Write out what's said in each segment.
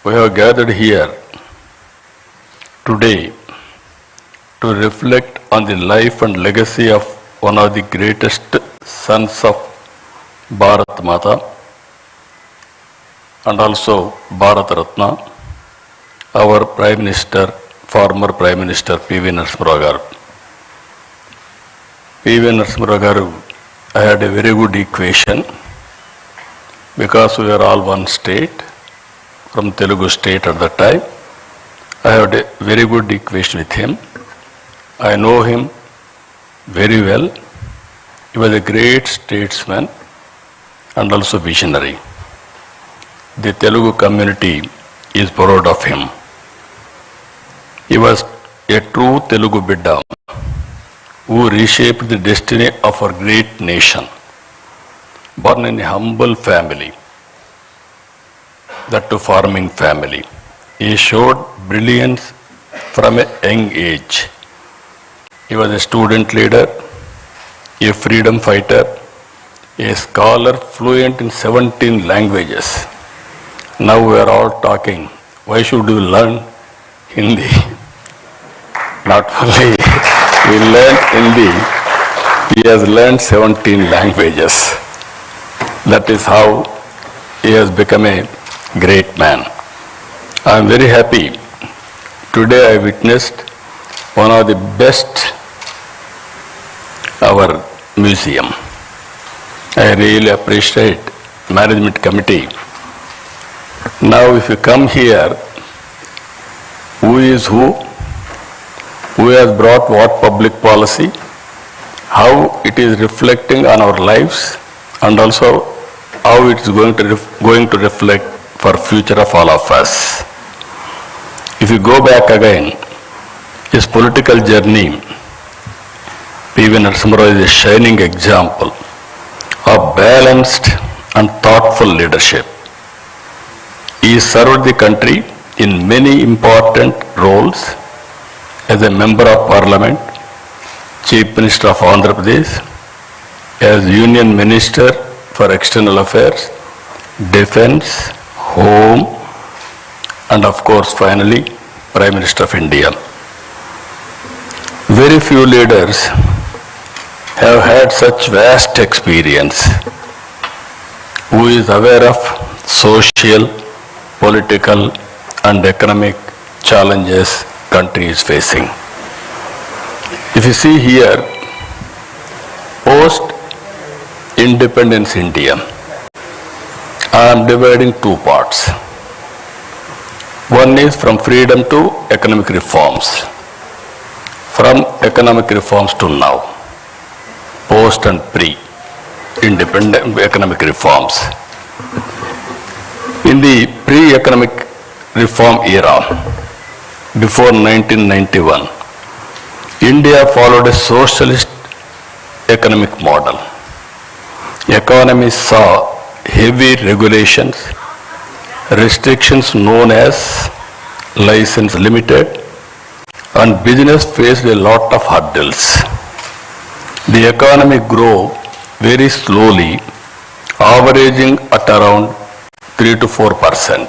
We have gathered here today to reflect on the life and legacy of one of the greatest sons of Bharat Mata and also Bharat Ratna, our Prime Minister, former Prime Minister P.V. Narasimha Rao garu. P.V. Narasimha Rao garu, I had a very good equation because we are all one state, from Telugu state at that time. I had a very good equation with him. I know him very well. He was a great statesman and also visionary. The Telugu community is proud of him. He was a true Telugu Bidda who reshaped the destiny of our great nation. Born in a humble family, that to farming family. He showed brilliance from a young age. He was a student leader, a freedom fighter, a scholar fluent in 17 languages. Now we are all talking, why should we learn Hindi? Not only he learned Hindi, he has learned 17 languages. That is how he has become a great man. I am very happy. Today I witnessed one of the best our museum. I really appreciate management committee. Now if you come here, who is who has brought what public policy, how it is reflecting on our lives, and also how it is going to reflect for future of all of us. If you go back again, his political journey, P.V. Narasimha Rao is a shining example of balanced and thoughtful leadership. He served the country in many important roles as a member of parliament, Chief Minister of Andhra Pradesh, as Union Minister for External Affairs, Defence, Home, and of course finally Prime Minister of India. Very few leaders have had such vast experience, who is aware of social, political and economic challenges country is facing. If you see here, post independence India, I am dividing two parts. One is from freedom to economic reforms. From economic reforms to now, post and pre-independent economic reforms. In the pre-economic reform era, before 1991, India followed a socialist economic model. Economy saw heavy regulations, restrictions known as license limited, and business faced a lot of hurdles. The economy grew very slowly, averaging at around 3 to 4%.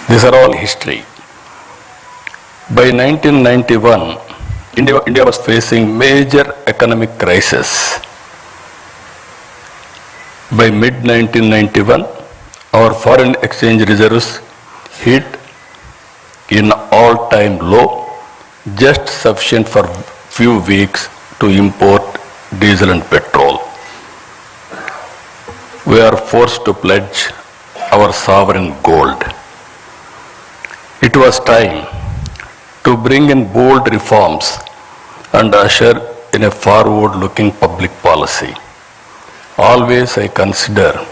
These are all history. By 1991, India was facing major economic crisis. By mid-1991, our foreign exchange reserves hit in all-time low, just sufficient for few weeks to import diesel and petrol. We are forced to pledge our sovereign gold. It was time to bring in bold reforms and usher in a forward-looking public policy. Always I consider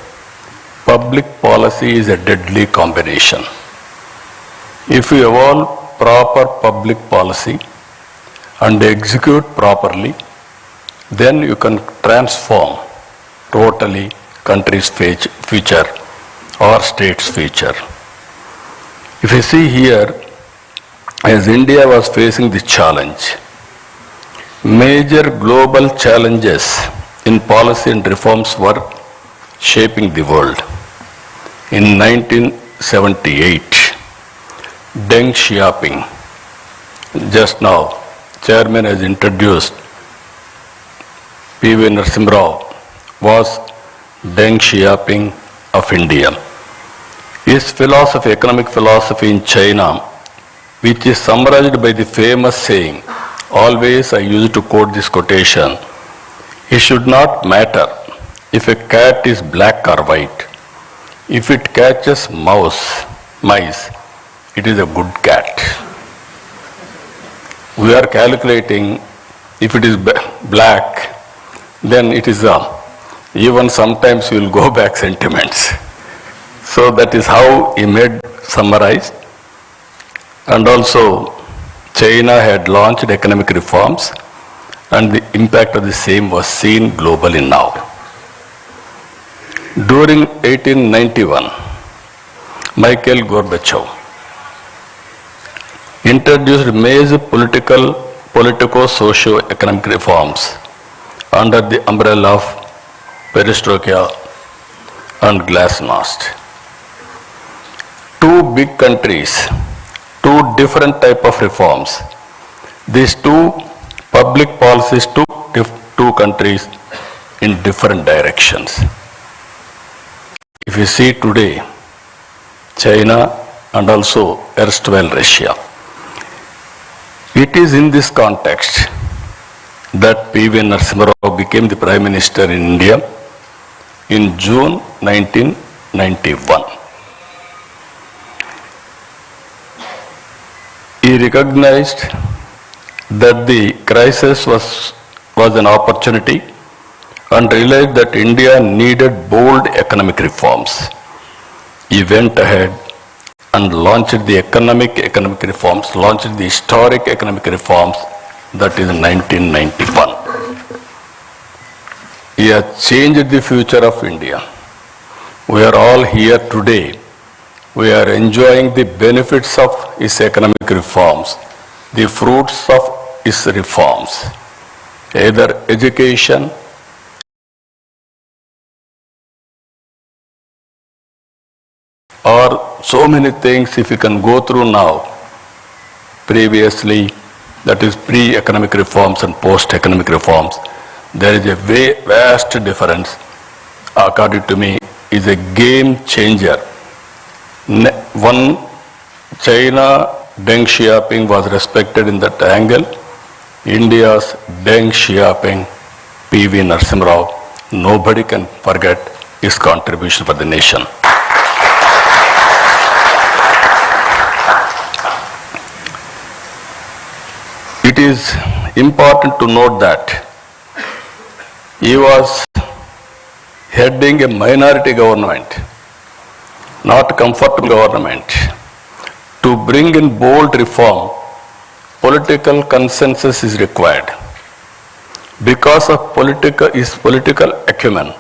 public policy is a deadly combination. If you evolve proper public policy and execute properly, then you can transform totally country's future or state's future. If you see here, as India was facing the challenge, major global challenges in policy and reforms were shaping the world. In 1978. Deng Xiaoping. Just now, Chairman has introduced P.V. Narasimha Rao was Deng Xiaoping of India. His philosophy, economic philosophy in China, which is summarized by the famous saying, always I used to quote this quotation, it should not matter if a cat is black or white. If it catches mice, it is a good cat. We are calculating if it is black, then it is even sometimes we will go back sentiments. So that is how he made summarize. And also China had launched economic reforms and the impact of the same was seen globally now. During 1891, Mikhail Gorbachev introduced major politico-socio-economic reforms under the umbrella of perestroika and glasnost. Two big countries, two different type of reforms. These two public policies took two countries in different directions. If you see today, China and also erstwhile Russia, it is in this context that P.V. Narasimha Rao became the Prime Minister in India in June 1991. He recognized that the crisis was an opportunity and realized that India needed bold economic reforms. He went ahead and launched the economic reforms, launched the historic economic reforms, that is in 1991. He has changed the future of India. We are all here today. We are enjoying the benefits of his economic reforms, the fruits of his reforms, either education, or so many things if you can go through now. Previously, that is pre-economic reforms and post-economic reforms, there is a vast difference. According to me, is a game changer. One, China, Deng Xiaoping was respected in that angle. India's Deng Xiaoping, P.V. Narasimha Rao, nobody can forget his contribution for the nation. It is important to note that he was heading a minority government, not comfortable government. To bring in bold reform, political consensus is required. Because of his political acumen,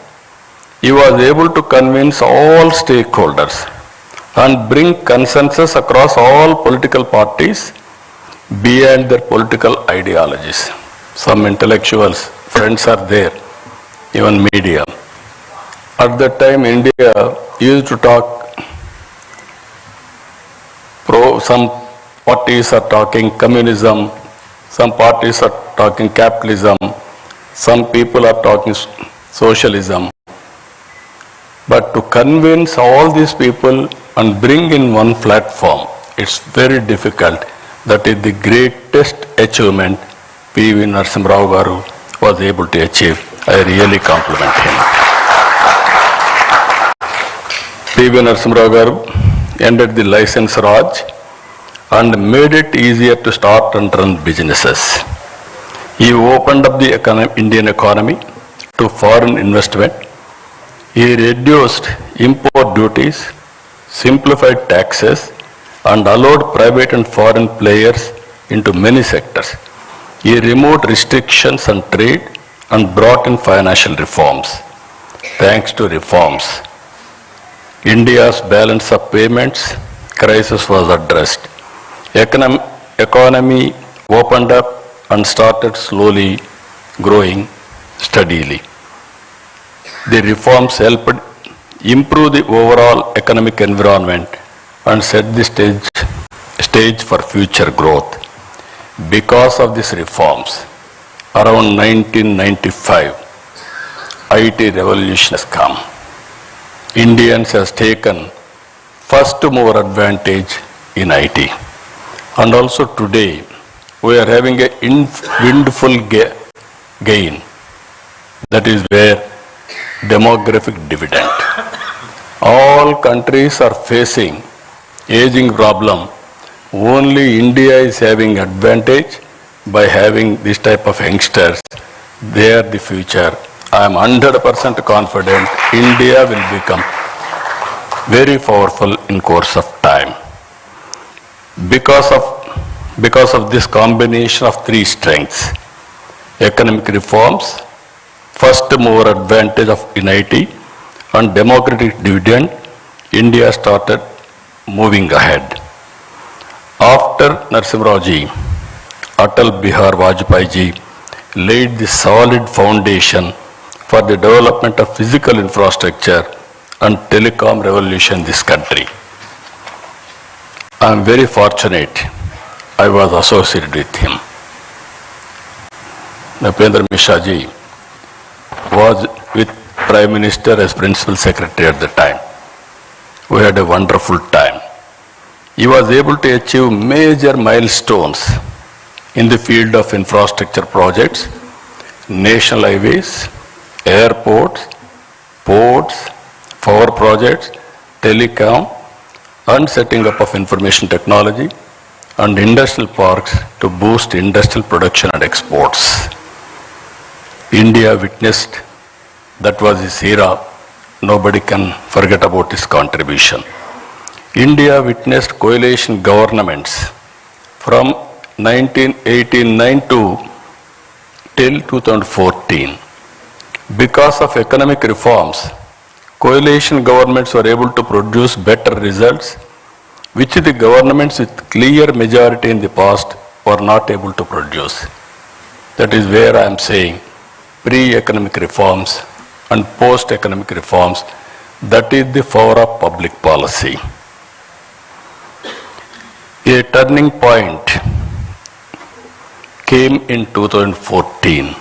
he was able to convince all stakeholders and bring consensus across all political parties beyond their political ideologies. Some intellectuals, friends are there, even media. At that time, India used to talk some parties are talking communism, some parties are talking capitalism, some people are talking socialism. But to convince all these people and bring in one platform, it's very difficult. That is the greatest achievement P.V. Narasimha Rao garu was able to achieve. I really compliment him. P.V. Narasimha Rao garu ended the license Raj and made it easier to start and run businesses. He opened up the Indian economy to foreign investment. He reduced import duties, simplified taxes, and allowed private and foreign players into many sectors. He removed restrictions on trade and brought in financial reforms. Thanks to reforms, India's balance of payments crisis was addressed. Economy opened up and started slowly growing steadily. The reforms helped improve the overall economic environment and set the stage for future growth. Because of these reforms, around 1995, IT revolution has come. Indians has taken first mover advantage in IT. And also today, we are having a windfall gain. That is where demographic dividend. All countries are facing aging problem. Only India is having advantage by having this type of youngsters. They are the future. I am 100% confident India will become very powerful in course of time. Because of this combination of three strengths, economic reforms, first mover advantage in IT, and democratic dividend, India started moving ahead. After Narasimha Rao ji, Atal Bihar Vajpayee ji laid the solid foundation for the development of physical infrastructure and telecom revolution in this country. I am very fortunate I was associated with him. Napendra Mishra ji was with Prime Minister as Principal Secretary at the time. We had a wonderful time. He was able to achieve major milestones in the field of infrastructure projects, national highways, airports, ports, power projects, telecom, and setting up of information technology and industrial parks to boost industrial production and exports. India witnessed, that was his era, nobody can forget about his contribution. India witnessed coalition governments from 1989 till 2014. Because of economic reforms, coalition governments were able to produce better results, which the governments with clear majority in the past were not able to produce. That is where I am saying pre-economic reforms and post-economic reforms, that is the power of public policy. A turning point came in 2014.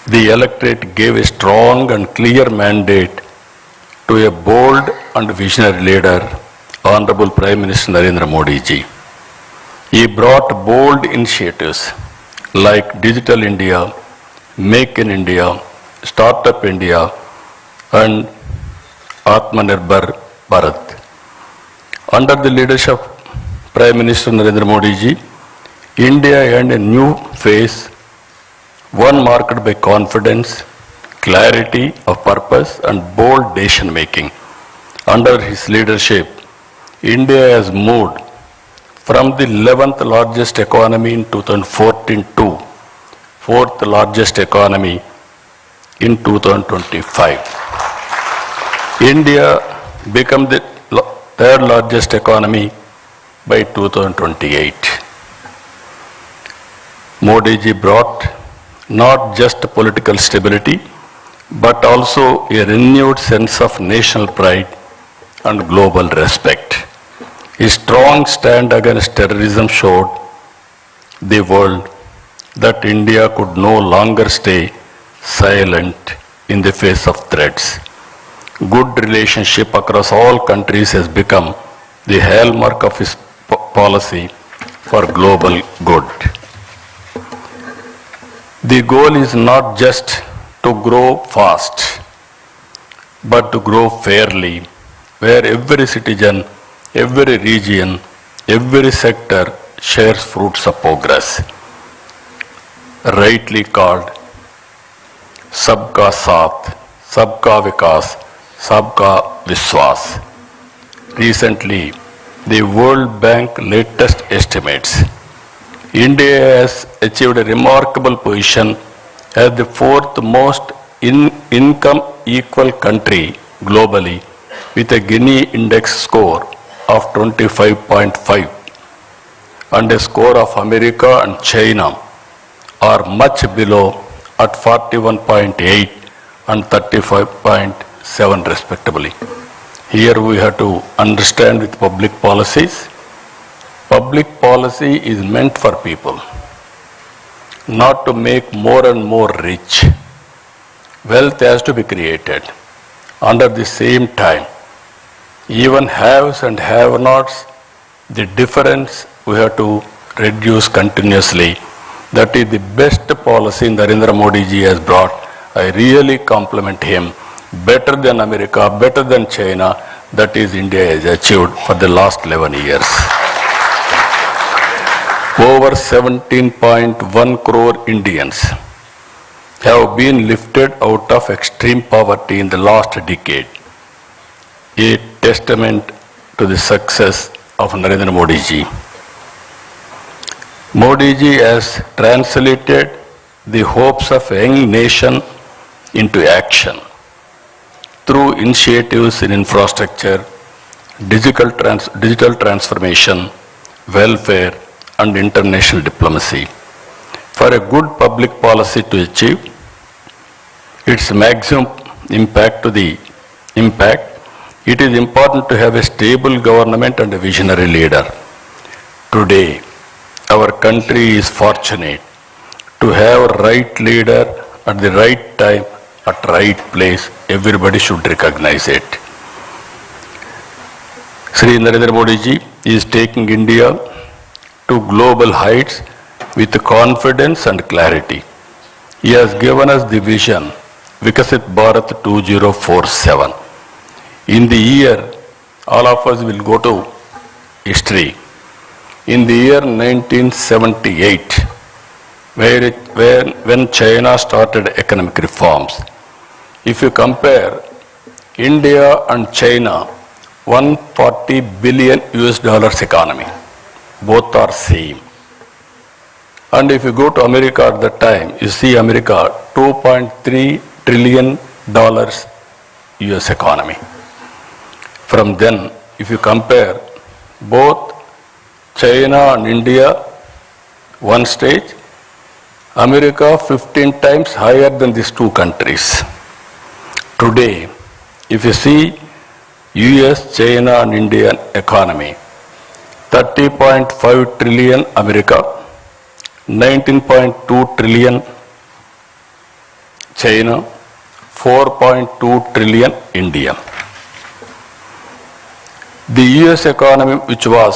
The electorate gave a strong and clear mandate to a bold and visionary leader, Honorable Prime Minister Narendra Modi ji. He brought bold initiatives like Digital India, Make in India, Startup India, and Atmanirbhar Bharat. Under the leadership of Prime Minister Narendra Modi ji, India earned a new phase, one marked by confidence, clarity of purpose, and bold decision making. Under his leadership, India has moved from the 11th largest economy in 2014 to 4th largest economy in 2025. India became the 3rd largest economy by 2028. Modi ji brought not just political stability, but also a renewed sense of national pride and global respect. His strong stand against terrorism showed the world that India could no longer stay silent in the face of threats. Good relationship across all countries has become the hallmark of his policy for global good. The goal is not just to grow fast, but to grow fairly, where every citizen, every region, every sector shares fruits of progress. Rightly called Sabka Saath, Sabka Vikas, Sabka Vishwas. Recently, the World Bank latest estimates, India has achieved a remarkable position as the 4th most income equal country globally, with a Gini index score of 25.5 and a score of America and China are much below at 41.8 and 35.7 respectively. Here we have to understand with public policies. Public policy is meant for people, not to make more and more rich. Wealth has to be created. Under the same time, even haves and have-nots, the difference we have to reduce continuously. That is the best policy Narendra Modi ji has brought. I really compliment him. Better than America, better than China, that is India has achieved for the last 11 years. Over 17.1 crore Indians have been lifted out of extreme poverty in the last decade. A testament to the success of Narendra Modi ji. Modi ji has translated the hopes of a young nation into action through initiatives in infrastructure, digital transformation, welfare, and international diplomacy. For a good public policy to achieve its maximum impact, it is important to have a stable government and a visionary leader. Today, our country is fortunate to have a right leader at the right time, at right place. Everybody should recognize it. Sri Narendra Modi ji is taking India to global heights with confidence and clarity. He has given us the vision, Vikasit Bharat 2047. In the year, all of us will go to history. In the year 1978, when China started economic reforms, if you compare India and China, 140 billion US dollars economy, both are same. And if you go to America at that time, you see America, $2.3 trillion US economy. From then, if you compare both China and India, one stage, America 15 times higher than these two countries. Today, if you see US, China and Indian economy, 30.5 trillion America, 19.2 trillion China, 4.2 trillion India. The US economy, which was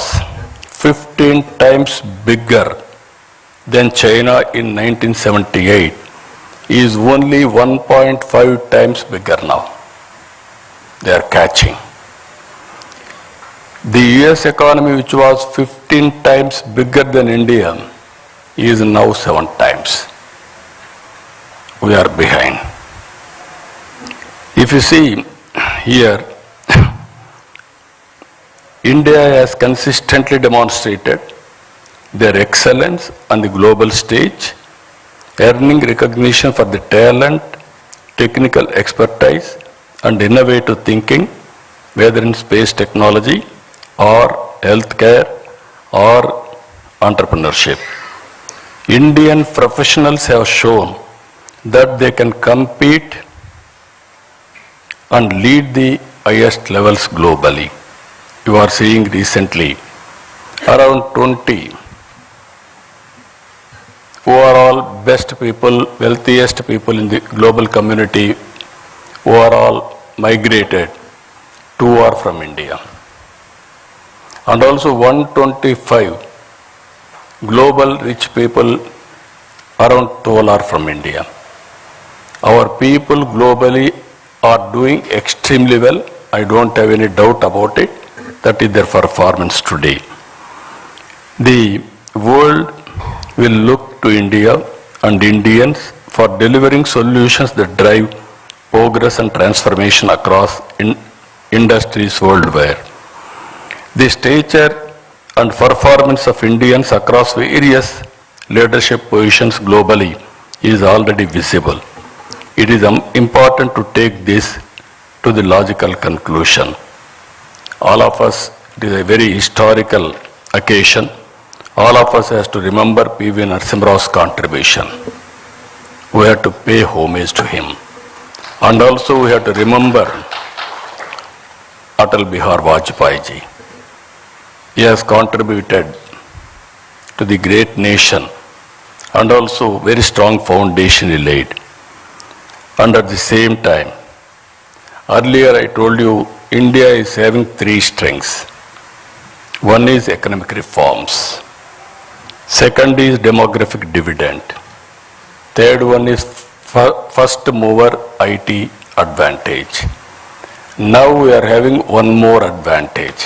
15 times bigger than China in 1978, is only 1.5 times bigger now. They are catching. The US economy, which was 15 times bigger than India, is now 7 times. We are behind. If you see here, India has consistently demonstrated their excellence on the global stage, earning recognition for the talent, technical expertise, and innovative thinking, whether in space technology or healthcare or entrepreneurship. Indian professionals have shown that they can compete and lead the highest levels globally. You are seeing recently around 20 who are all best people, wealthiest people in the global community, who are all migrated, 2 are from India. And also 125 global rich people, around 12 are from India. Our people globally are doing extremely well. I don't have any doubt about it. That is their performance today. The world will look to India and Indians for delivering solutions that drive progress and transformation across industries worldwide. The stature and performance of Indians across various leadership positions globally is already visible. It is important to take this to the logical conclusion. All of us, it is a very historical occasion. All of us has to remember P.V. Narasimha Rao's contribution. We have to pay homage to him. And also we have to remember Atal Bihar Vajpayee ji. He has contributed to the great nation and also very strong foundation he laid. And at the same time, earlier I told you India is having three strengths. One is economic reforms. Second is demographic dividend. Third one is first mover IT advantage. Now we are having one more advantage.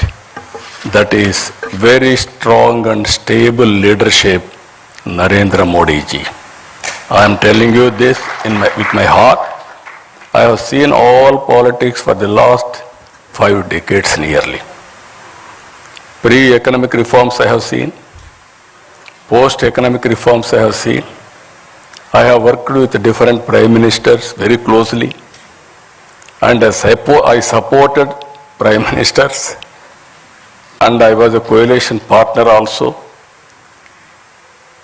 That is very strong and stable leadership, Narendra Modi ji. I am telling you this with my heart. I have seen all politics for the last 5 decades nearly. Pre-economic reforms I have seen. Post-economic reforms I have seen. I have worked with different prime ministers very closely. And I supported prime ministers. And I was a coalition partner also.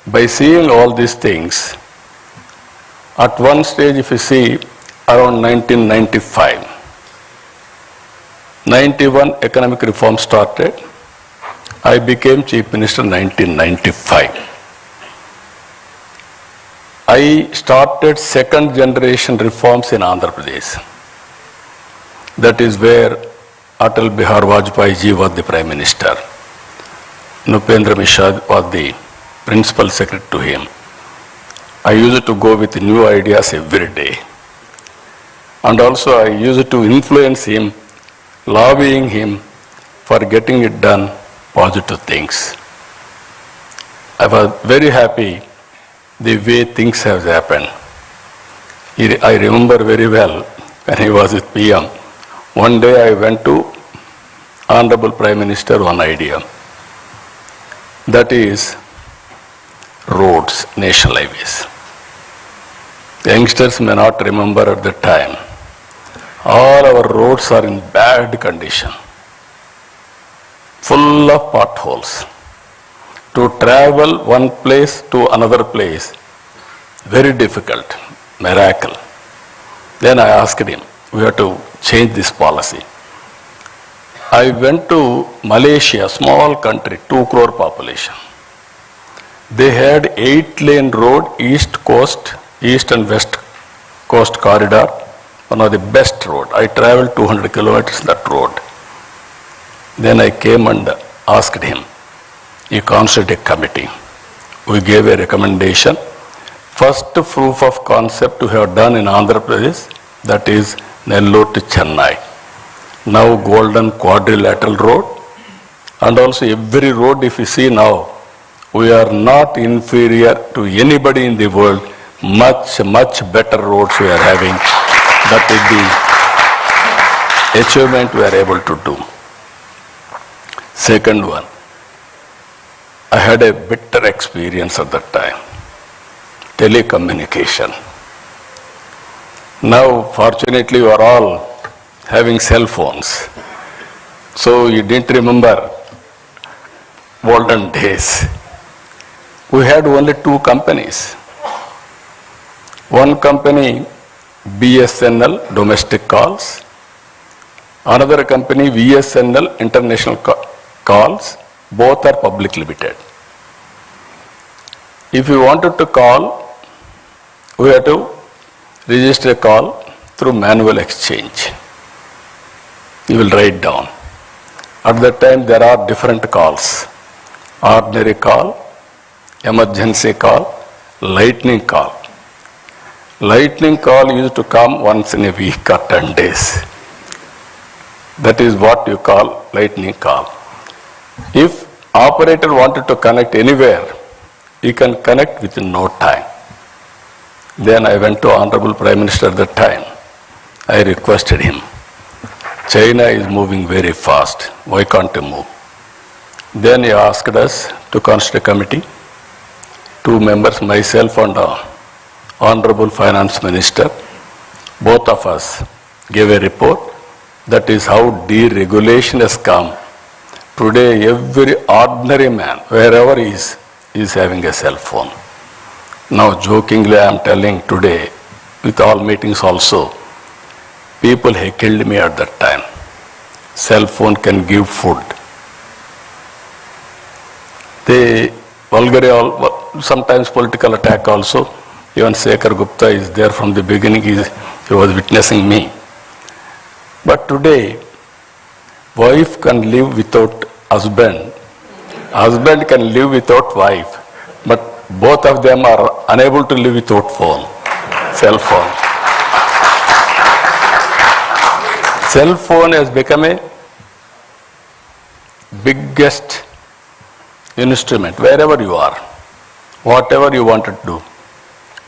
By seeing all these things, at one stage if you see, around 1995, 91 economic reform started. I became Chief Minister in 1995. I started second generation reforms in Andhra Pradesh. That is where Atal Bihar Vajpayee ji was the Prime Minister. Nupendra Mishra was the Principal Secretary to him. I used to go with new ideas every day. And also I used to influence him, lobbying him for getting it done, positive things. I was very happy the way things have happened. I remember very well when he was with PM. One day I went to Honorable Prime Minister one idea. That is roads, national highways. Youngsters may not remember at the time. All our roads are in bad condition, full of potholes. To travel one place to another place, very difficult, miracle. Then I asked him, we have to change this policy. I went to Malaysia, small country, 2 crore population. They had 8-lane road, east and west coast corridor, one of the best road. I traveled 200 kilometers that road. Then I came and asked him, he constituted a committee. We gave a recommendation. First proof of concept we have done in Andhra Pradesh, that is Nellore to Chennai. Now golden quadrilateral road, and also every road if you see now, we are not inferior to anybody in the world. Much better roads we are having. That is the achievement we are able to do. Second one, I had a bitter experience at that time. Telecommunication. Now, fortunately, we are all having cell phones. So you didn't remember olden days. We had only 2 companies. One company, BSNL, domestic calls. Another company, VSNL, international calls. Both are public limited. If you wanted to call, we have to register a call through manual exchange. You will write down. At that time there are different calls. Ordinary call, emergency call, lightning call. Lightning call used to come once in a week or 10 days. That is what you call lightning call. If operator wanted to connect anywhere, he can connect within no time. Then I went to Honorable Prime Minister at that time. I requested him, China is moving very fast, why can't you move? Then he asked us to constitute a committee. 2 members, myself and Honorable Finance Minister, both of us gave a report. That is how deregulation has come. Today every ordinary man, wherever he is having a cell phone. Now jokingly I am telling today, with all meetings also, people heckled me at that time. cell phone can give food. They sometimes political attack also. Even Shekhar Gupta is there from the beginning, he was witnessing me. But today, wife can live without husband, husband can live without wife, but both of them are unable to live without phone, cell phone. Cell phone has become a biggest instrument wherever you are, whatever you want to do.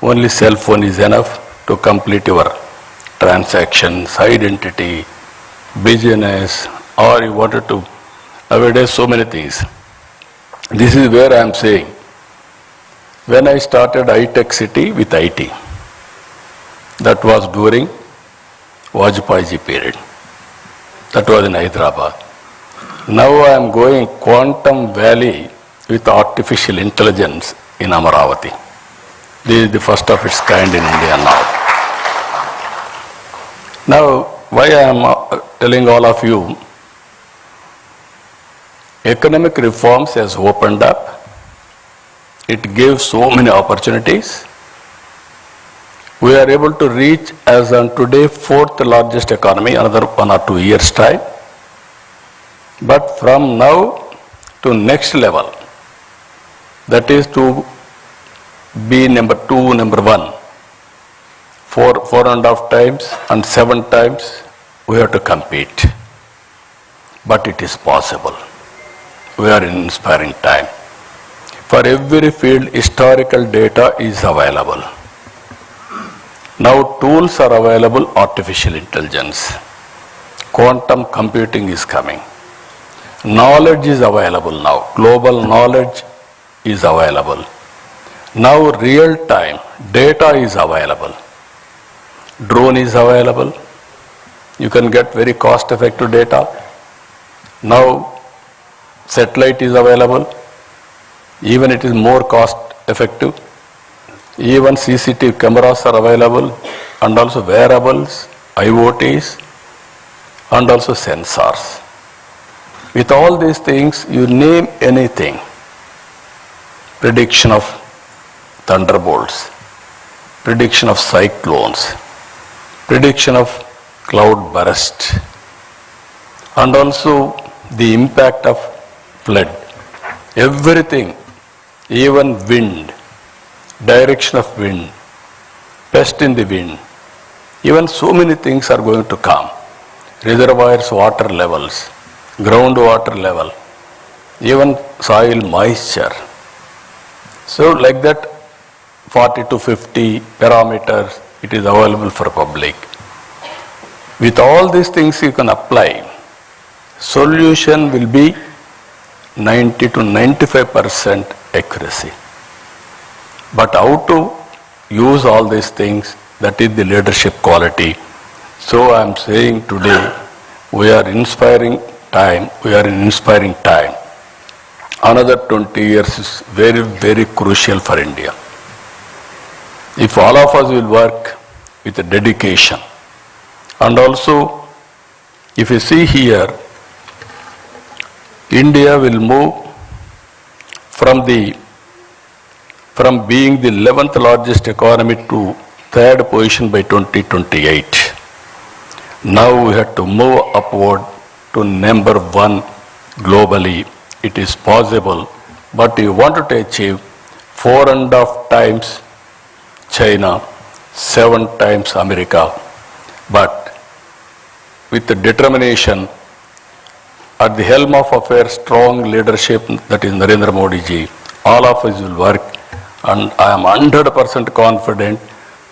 Only cell phone is enough to complete your transactions, identity, business, or you wanted to, nowadays so many things. This is where I am saying, when I started high-tech city with IT, that was during Vajpayee period. That was in Hyderabad. Now I am going Quantum Valley with artificial intelligence in Amaravati. This is the first of its kind in India now. Now, why I am telling all of you, economic reforms has opened up. It gives so many opportunities. We are able to reach, as on today, fourth largest economy, another 1 or 2 years' time. But from now to next level, that is to be number 2, number 1, 4.5 times and 7 times we have to compete. But it is possible. We are in inspiring time. For every field, historical data is available. Now tools are available, artificial intelligence. Quantum computing is coming. Knowledge is available now. Global knowledge is available. Now real-time data is available. Drone is available. You can get very cost-effective data. Now satellite is available. Even it is more cost-effective. Even CCTV cameras are available, and also wearables, IoTs, and also sensors. With all these things, you name anything. Prediction of thunderbolts, prediction of cyclones, prediction of cloud burst, and also the impact of flood. Everything, even wind, direction of wind, pest in the wind, even so many things are going to come. Reservoirs, water levels, groundwater level, even soil moisture. So like that, 40 to 50 parameters, it is available for public. With all these things you can apply, solution will be 90 to 95% accuracy. But how to use all these things, that is the leadership quality. So I am saying today, we are inspiring time, we are in inspiring time. Another 20 years is very, very crucial for India. If all of us will work with a dedication, and also if you see here, India will move from being the 11th largest economy to 3rd position by 2028. Now we have to move upward to number 1 globally. It is possible, but you wanted to achieve 4.5 times China, 7 times America. But with the determination, at the helm of affairs, strong leadership, that is Narendra Modi ji, all of us will work, and I am 100% confident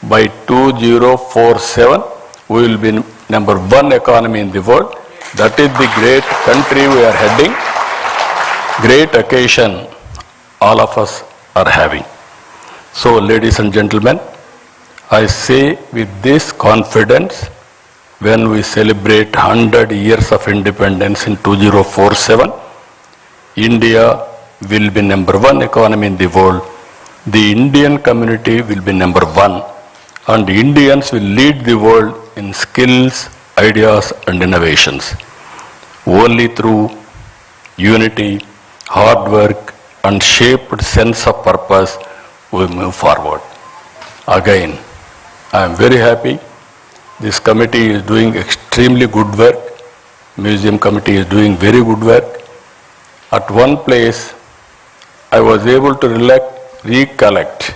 by 2047 we will be number 1 economy in the world. That is the great country we are heading, great occasion all of us are having. So ladies and gentlemen, I say with this confidence, when we celebrate 100 years of independence in 2047, India will be number 1 economy in the world. The Indian community will be number 1, and Indians will lead the world in skills, ideas and innovations. Only through unity, hard work, and shaped sense of purpose we move forward. Again, I am very happy. This committee is doing extremely good work. Museum committee is doing very good work. At one place, I was able to recollect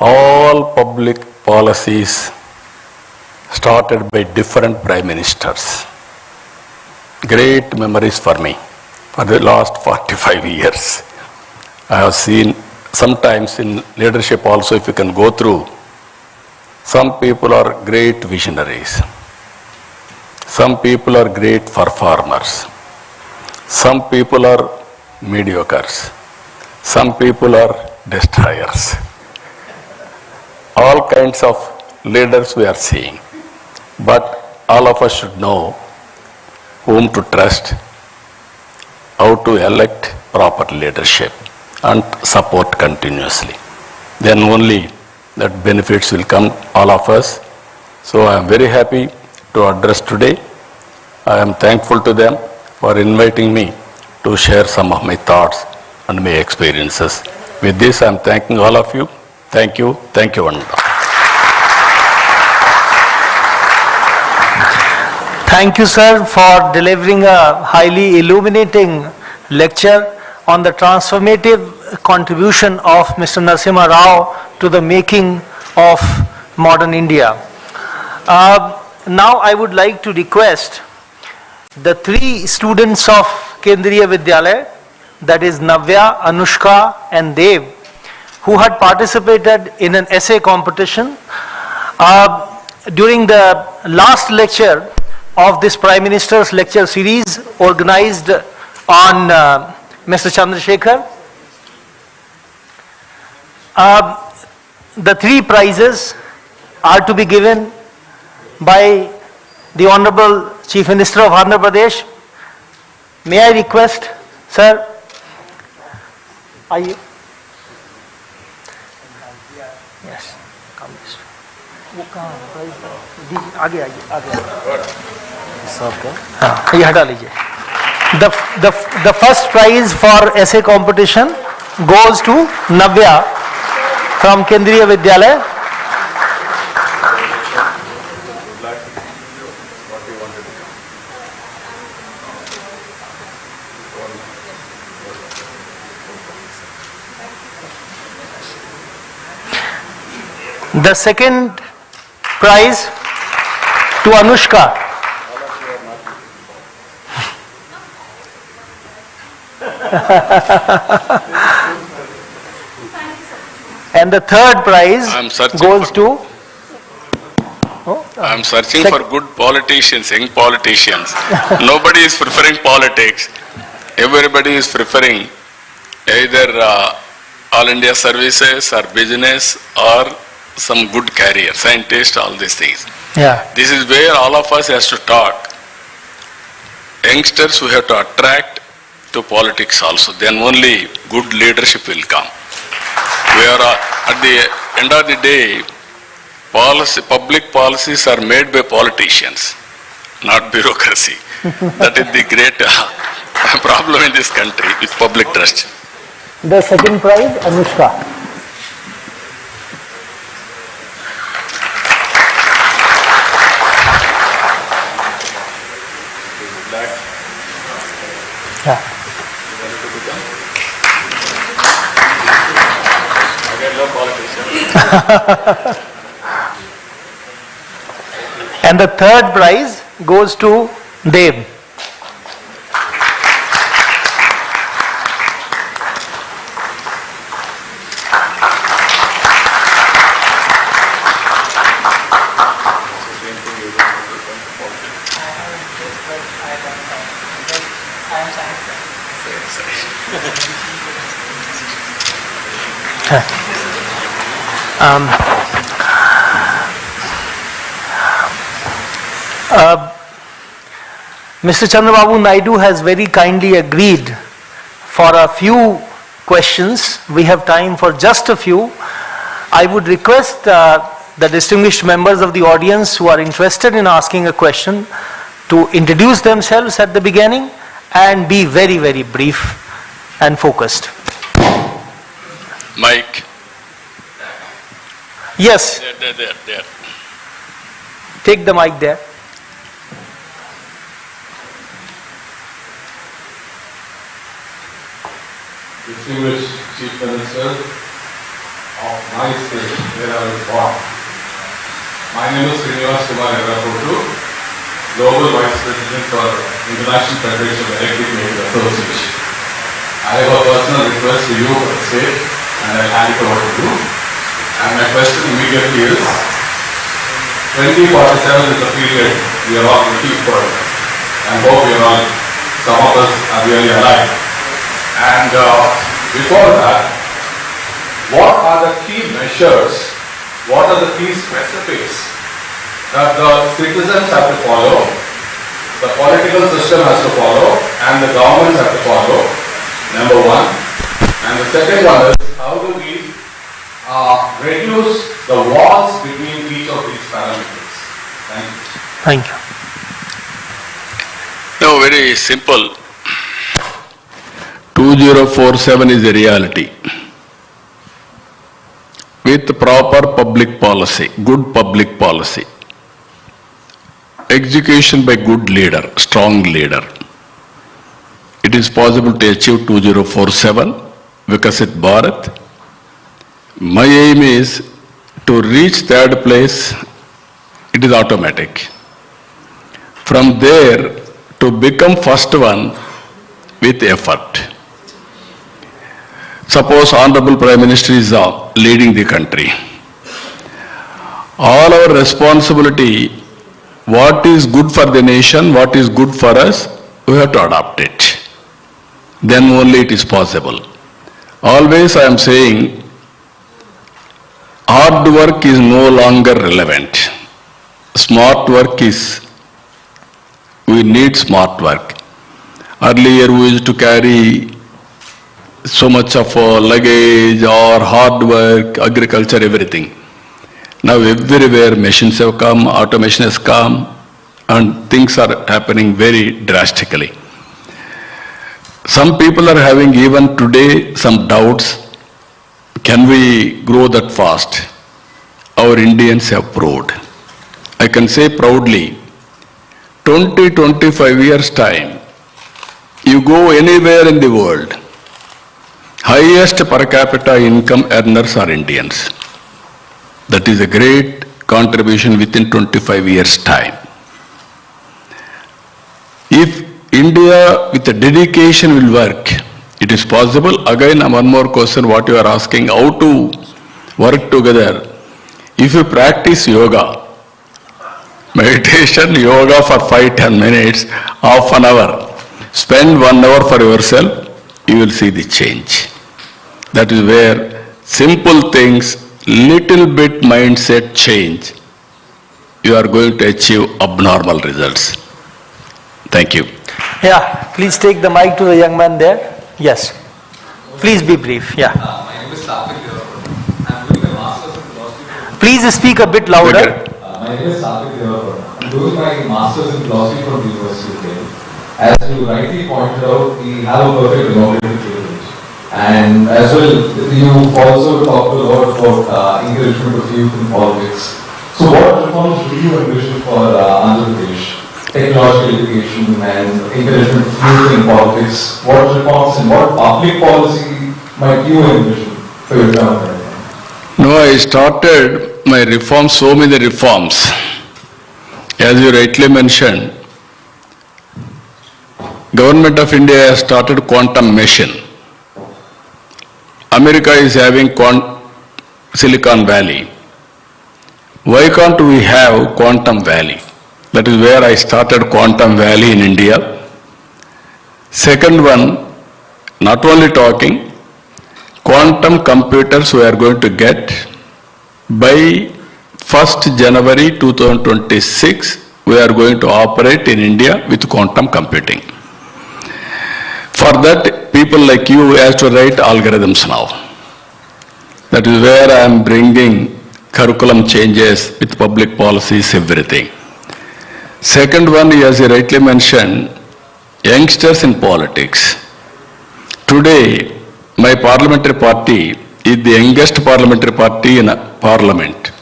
all public policies started by different prime ministers. Great memories for me for the last 45 years. I have seen sometimes in leadership also, if you can go through, some people are great visionaries. Some people are great performers. Some people are mediocres. Some people are destroyers. All kinds of leaders we are seeing. But all of us should know whom to trust, how to elect proper leadership and support continuously. Then only that benefits will come all of us. So I am very happy to address today. I am thankful to them for inviting me to share some of my thoughts and my experiences. With this, I am thanking all of you. Thank you. Thank you, Vanda. Thank you, sir, for delivering a highly illuminating lecture on the transformative contribution of Mr. Narasimha Rao to the making of modern India. Now I would like to request the three students of Kendriya Vidyalaya, that is Navya, Anushka and Dev, who had participated in an essay competition. During the last lecture of this Prime Minister's lecture series organized on Mr. Chandrasekhar, the three prizes are to be given by the Honorable Chief Minister of Andhra Pradesh. May I request, sir, are you? Yes, come this way. वो कहाँ prize आगे आइए आगे हाँ ये हटा लीजिए. The first prize for essay competition goes to Navya from Kendriya Vidyalaya. The second prize to Anushka. And the third prize goes to... I'm searching for good politicians, young politicians. Nobody is preferring politics. Everybody is preferring either all India services or business or some good career, scientist, all these things. Yeah. This is where all of us has to talk. Youngsters who have to attract to politics also, then only good leadership will come. We are at the end of the day, public policies are made by politicians, not bureaucracy. That is the great problem in this country with public trust. The second prize, Anushka. Yeah. And the third prize goes to Dev. Mr. Chandrababu Naidu has very kindly agreed for a few questions. We have time for just a few. I would request the distinguished members of the audience who are interested in asking a question to introduce themselves at the beginning and be very, very brief and focused. Mike. Yes, There. take the mic there. Distinguished Chief Minister of my state where I was born. My name is Srinivas Kumar Erapotu, Global Vice President for International Federation of Electric Vehicle Association. I have a personal request to you for the state and I'll hand it over to you. And my question immediately is, 2047 is the period we are all looking for and hope we are all, some of us are really alive. And before that, what are the key measures, what are the key specifics that the citizens have to follow, the political system has to follow, and the governments have to follow, number one. And the second one is, how do we reduce the walls between each of these parameters? Thank you. Thank you. No, very simple. 2047 is a reality. With proper public policy, good public policy, execution by good leader, strong leader, it is possible to achieve 2047, Vikasit Bharat. My aim is to reach third place, it is automatic. From there, to become first one with effort. Suppose Honorable Prime Minister is leading the country. All our responsibility, what is good for the nation, what is good for us, we have to adopt it. Then only it is possible. Always I am saying, hard work is no longer relevant. Smart work is, we need smart work. Earlier we used to carry so much of luggage or hard work, agriculture, everything. Now everywhere machines have come, automation has come, and things are happening very drastically. Some people are having even today some doubts, can we grow that fast? Our Indians have proved. I can say proudly, 20-25 years time, you go anywhere in the world, highest per capita income earners are Indians. That is a great contribution within 25 years' time. If India with a dedication will work, it is possible. Again, one more question, what you are asking, how to work together. If you practice yoga, meditation, yoga for 5-10 minutes, half an hour, spend 1 hour for yourself, you will see the change. That is where simple things, little bit mindset change, you are going to achieve abnormal results. Thank you. Yeah, please take the mic to the young man there. Yes. Please be brief. Yeah. My name is Sathik. I'm doing a master's in philosophy. Please speak a bit louder. My name is Sathik. I'm doing my master's in philosophy from the University of Delhi. As you rightly pointed out, we have a perfect democratic privilege. And as well, you also talked a lot about encouragement of youth in politics. So what reforms do you envision for Andhra Pradesh? Technological education and encouragement of youth in politics. What reforms and what public policy might you envision for your government? No, I started my reforms, so many reforms. As you rightly mentioned, Government of India has started quantum mission. America is having Silicon Valley. Why can't we have Quantum Valley? That is where I started Quantum Valley in India. Second one, not only talking, quantum computers we are going to get by 1st January 2026, we are going to operate in India with quantum computing. For that, people like you have to write algorithms now. That is where I am bringing curriculum changes with public policies, everything. Second one, as you rightly mentioned, youngsters in politics. Today, my parliamentary party is the youngest parliamentary party in parliament.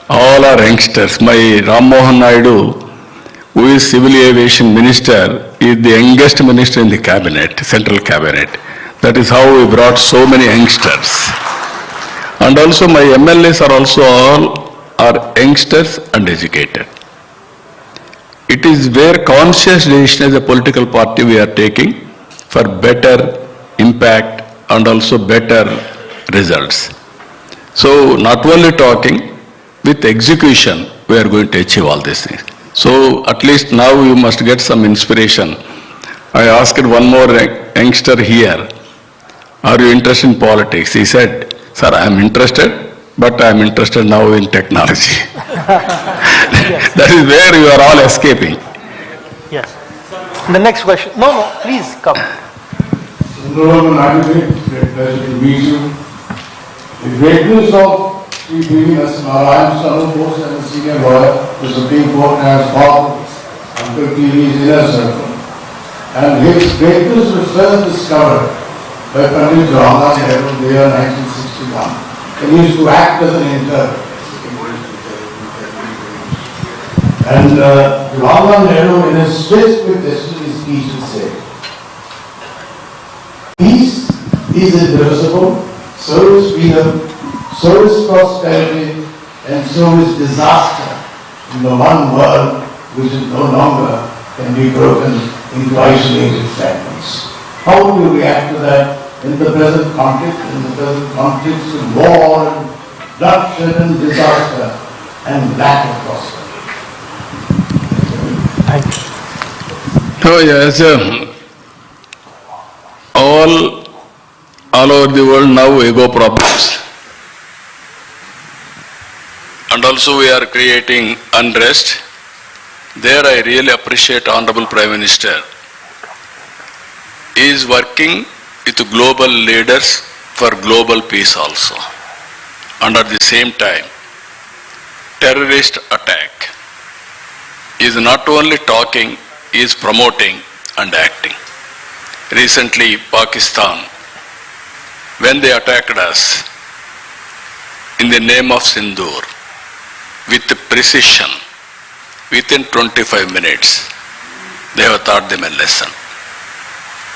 All are youngsters. My Ram Mohan Naidu, who is civil aviation minister, is the youngest minister in the cabinet, central cabinet. That is how we brought so many youngsters. And also my MLAs are also all are youngsters and educated. It is where conscious decision as a political party we are taking for better impact and also better results. So not only talking, with execution we are going to achieve all these things. So at least now you must get some inspiration. I asked one more youngster here, are you interested in politics? He said, sir, I am interested, but I am interested now in technology. That is where you are all escaping. Yes. The next question. No, please come. Great pleasure to meet you. The greatness of Sri P.V. Narasimha, I am son of post and a senior lawyer to the Supreme Court and has fought Uncle P.V.'s inner circle. And his greatness was first discovered by Pandit Jawaharlal Nehru in the year 1961. And he used to act as an interpreter. And Jawaharlal Nehru, in his Twist with Destiny speech, would say, peace is irreversible, so is freedom, so is prosperity, and so is disaster in the one world which is no longer can be broken into isolated fragments. How do you react to that in the present context, of war and bloodshed and disaster and lack of prosperity? Thank you. So yes, all over the world now ego problems. And also we are creating unrest. There I really appreciate Honorable Prime Minister. He is working with global leaders for global peace also. And at the same time, terrorist attack is not only talking, he is promoting and acting. Recently, Pakistan, when they attacked us in the name of Sindoor, with precision, within 25 minutes, they have taught them a lesson.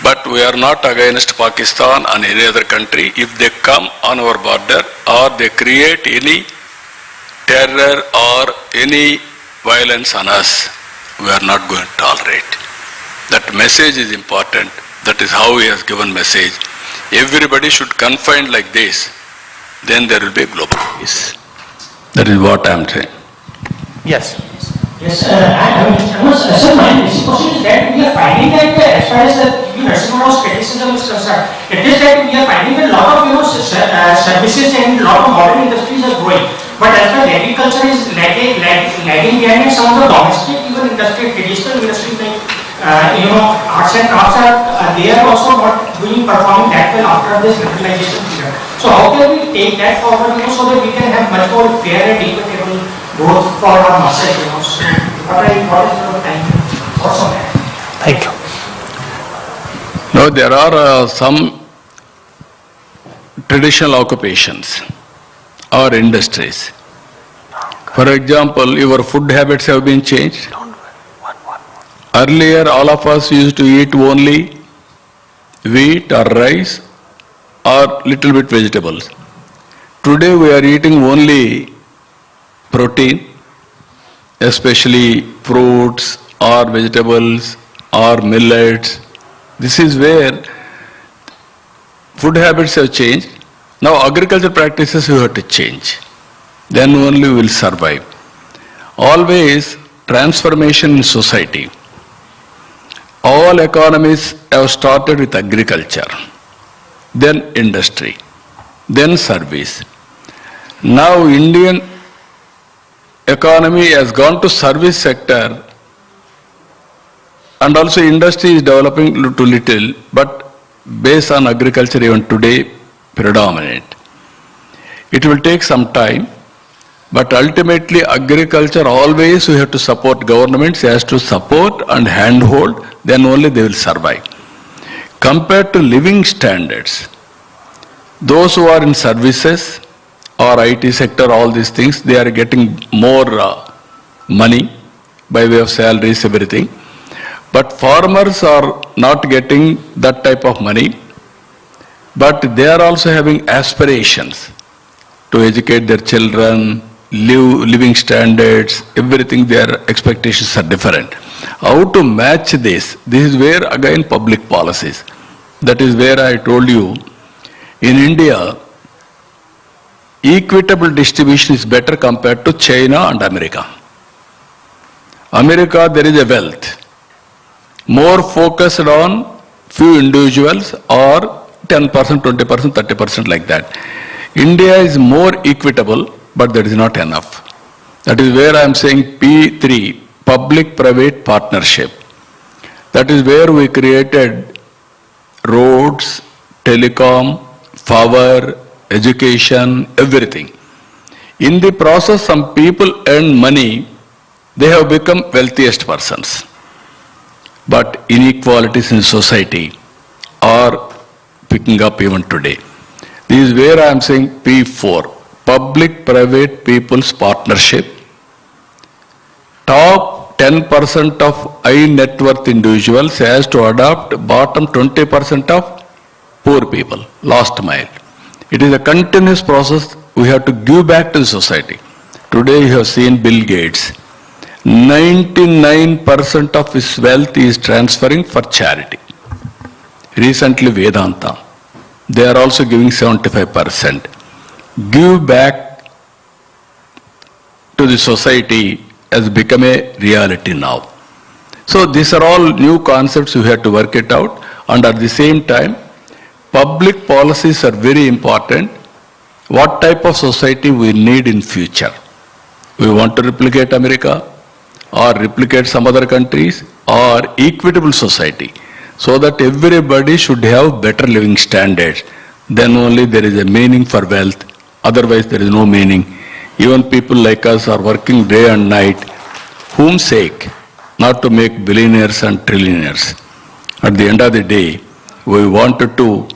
But we are not against Pakistan and any other country. If they come on our border or they create any terror or any violence on us, we are not going to tolerate. That message is important. That is how he has given message. Everybody should confine like this, then there will be global peace. That is what I am saying. Yes. Yes, sir, my question is that we are finding that as far as the Narasimha criticism is concerned, it is that we are finding that a lot of services and a lot of modern industries are growing. But as far as agriculture is lagging behind, and some of the domestic even industry, traditional industries like arts and crafts are they are also not performing that well after this liberalization period. So how can we take that forward, so that we can have much more fair and equitable growth for our masses, So what is your time? What's on that? Thank you. No, there are some traditional occupations or industries. For example, your food habits have been changed. Earlier, all of us used to eat only wheat or rice or little bit vegetables. Today, we are eating only protein, especially fruits or vegetables or millets. This is where food habits have changed. Now agriculture practices we have to change. Then only we will survive. Always transformation in society. All economies have started with agriculture, then industry, then service. Now Indian economy has gone to service sector, and also industry is developing to little, but based on agriculture even today predominant. It will take some time, But ultimately, agriculture always we have to support. Governments has to support and handhold, then only they will survive. Compared to living standards, those who are in services or IT sector, all these things, they are getting more money by way of salaries, everything. But farmers are not getting that type of money, but they are also having aspirations to educate their children, living standards, everything, their expectations are different. How to match this? This is where again public policies. That is where I told you, in India, equitable distribution is better compared to China and America. America, there is a wealth, more focused on few individuals or 10%, 20%, 30% like that. India is more equitable, but that is not enough. That is where I am saying P3, public-private partnership. That is where we created roads, telecom, power, education, everything. In the process, some people earn money, they have become wealthiest persons. But inequalities in society are picking up even today. This is where I am saying P4, public-private people's partnership. Top 10% of high net worth individuals has to adopt bottom 20% of poor people, last mile. It is a continuous process. We have to give back to the society. Today you have seen Bill Gates. 99% of his wealth is transferring for charity. Recently Vedanta, they are also giving 75%. Give back to the society has become a reality now. So these are all new concepts, we have to work it out, and at the same time, public policies are very important. What type of society we need in future? We want to replicate America or replicate some other countries or equitable society so that everybody should have better living standards. Then only there is a meaning for wealth. Otherwise there is no meaning. Even people like us are working day and night. Whom sake? Not to make billionaires and trillionaires. At the end of the day, we wanted to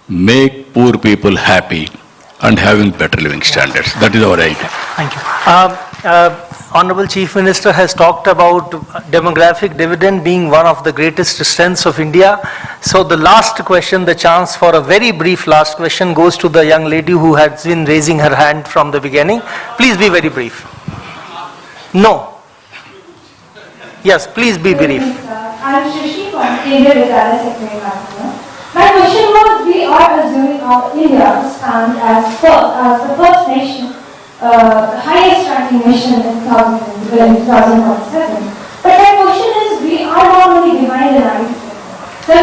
make poor people happy and having better living standards. That is our idea. Thank you. Honorable Chief Minister has talked about demographic dividend being one of the greatest strengths of India. So the last question, the chance for a very brief last question goes to the young lady who has been raising her hand from the beginning. Please be very brief. No. Yes, please be brief. I am Shrishi from India Vidyalaya Secretary. My question was, we are assuming India to stand as the first nation, the highest ranking nation in 2047. But my question is, we are not only behind the 90%. So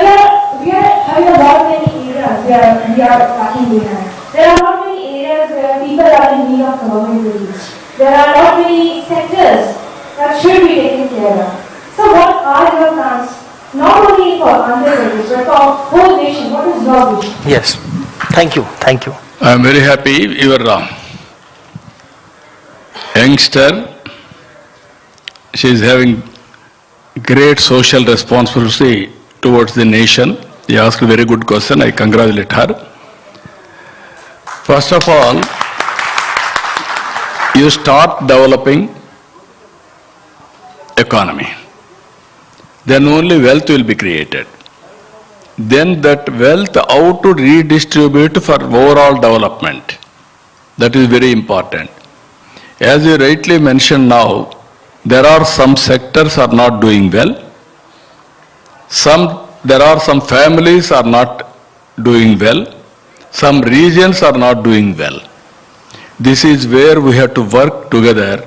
we are having a lot many areas where we are lacking behind. There are not many areas where people are in need of government relief. There are not many sectors that should be taken care of. So what are your plans, not only for Andhra Pradesh, but for whole nation? What is your vision? Yes. Thank you. Thank you. I am very happy you are youngster. She is having great social responsibility towards the nation. You asked a very good question. I congratulate her. First of all, you start developing economy. Then only wealth will be created. Then that wealth, how to redistribute for overall development. That is very important. As you rightly mentioned now, there are some sectors are not doing well. There are some families are not doing well. Some regions are not doing well. This is where we have to work together,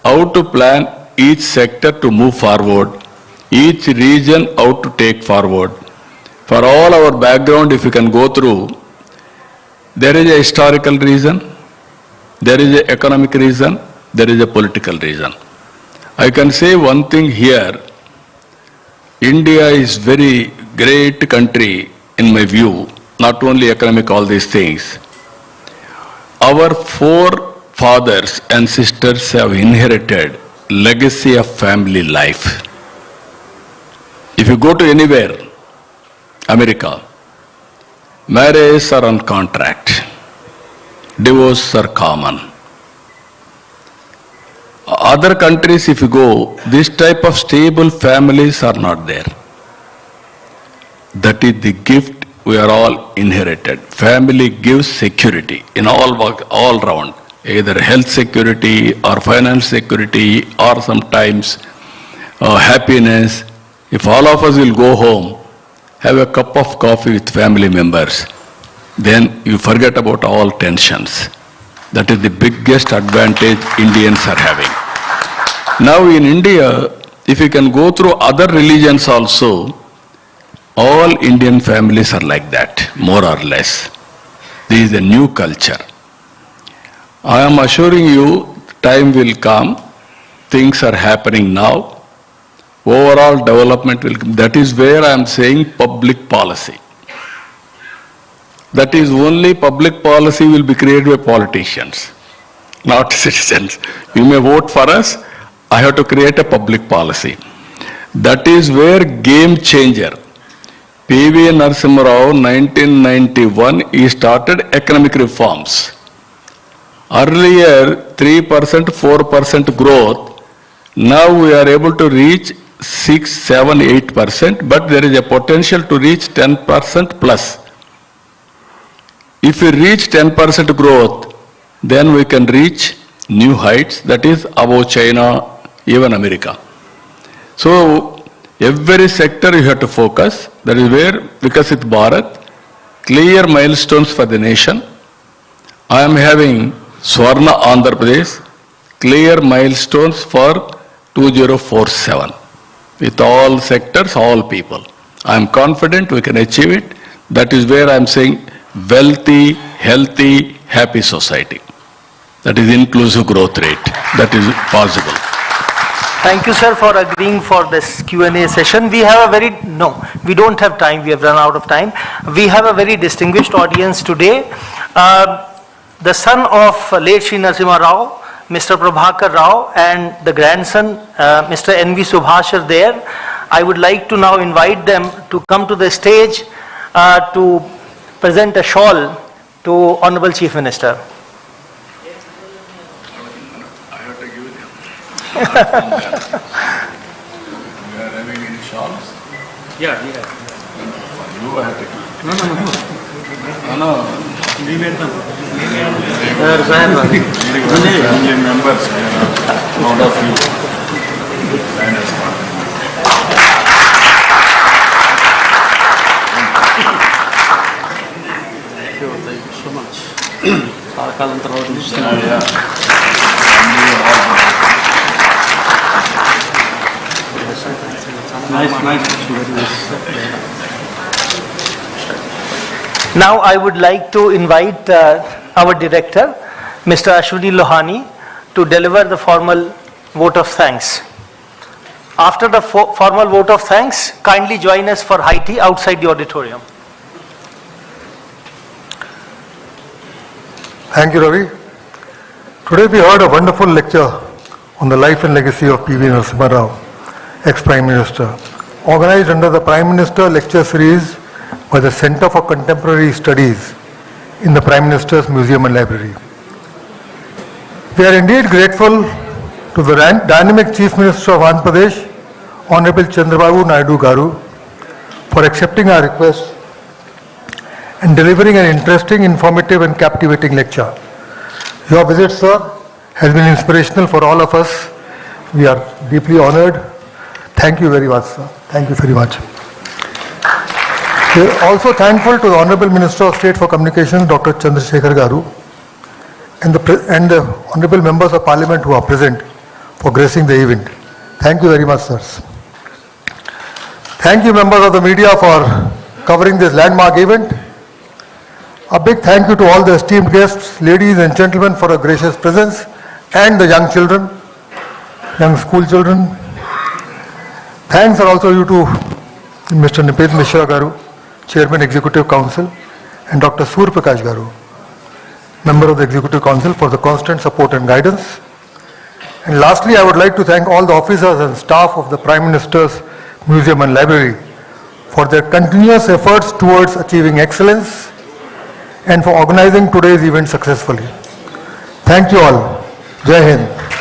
how to plan each sector to move forward, each region how to take forward. For all our background, if you can go through, there is a historical reason, there is an economic reason, there is a political reason. I can say one thing here, India is very great country in my view, not only economic, all these things. Our fathers and sisters have inherited legacy of family life. If you go to anywhere, America, marriages are on contract, divorces are common. Other countries, if you go, this type of stable families are not there. That is the gift we are all inherited. Family gives security in all round, either health security or finance security or sometimes happiness. If all of us will go home, have a cup of coffee with family members, then you forget about all tensions. That is the biggest advantage Indians are having. Now in India, if you can go through other religions also, all Indian families are like that, more or less. This is a new culture. I am assuring you, time will come, things are happening now, overall development will come. That is where I am saying public policy. That is only public policy will be created by politicians, not citizens. You may vote for us, I have to create a public policy. That is where game changer. P.V. Narasimha Rao, 1991, he started economic reforms. Earlier, 3%, 4% growth. Now we are able to reach 6, 7, 8%, but there is a potential to reach 10% plus. If we reach 10% growth, then we can reach new heights, that is above China, even America. So, every sector you have to focus. That is where Vikasit Bharat, clear milestones for the nation. I am having Swarna Andhra Pradesh, clear milestones for 2047. With all sectors, all people. I am confident we can achieve it. That is where I am saying wealthy, healthy, happy society. That is inclusive growth rate. That is possible. Thank you, sir, for agreeing for this Q&A session. We have we don't have time. We have run out of time. We have a very distinguished audience today. The son of late Shri Narasimha Rao, Mr. Prabhakar Rao, and the grandson, Mr. N.V. Subhash are there. I would like to now invite them to come to the stage to present a shawl to Honorable Chief Minister. We are having any shawls? Yeah. You have to give. No. We made them. Family members, lot of you. Thank you so much. Nice. Now I would like to invite our director, Mr. Ashwini Lohani, to deliver the formal vote of thanks. After the formal vote of thanks, kindly join us for high tea outside the auditorium. Thank you, Ravi. Today we heard a wonderful lecture on the life and legacy of P.V. Narasimha Rao, ex-Prime Minister, organized under the Prime Minister Lecture Series by the Center for Contemporary Studies in the Prime Minister's Museum and Library. We are indeed grateful to the dynamic Chief Minister of Andhra Pradesh, Honorable Chandrababu Naidu Garu, for accepting our request and delivering an interesting, informative and captivating lecture. Your visit, sir, has been inspirational for all of us. We are deeply honored. Thank you very much, sir. Thank you very much. We are also thankful to the Honorable Minister of State for Communications, Dr. Chandrasekhar Garu, and the Honorable Members of Parliament who are present for gracing the event. Thank you very much, sirs. Thank you, members of the media, for covering this landmark event. A big thank you to all the esteemed guests, ladies and gentlemen, for a gracious presence, and the young children, young school children. Thanks are also due to Mr. Nipet Mishra Garu, Chairman Executive Council, and Dr. Sur Prakash Garu. member of the Executive Council, for the constant support and guidance. And lastly, I would like to thank all the officers and staff of the Prime Minister's Museum and Library for their continuous efforts towards achieving excellence and for organizing today's event successfully. Thank you all. Jai Hind.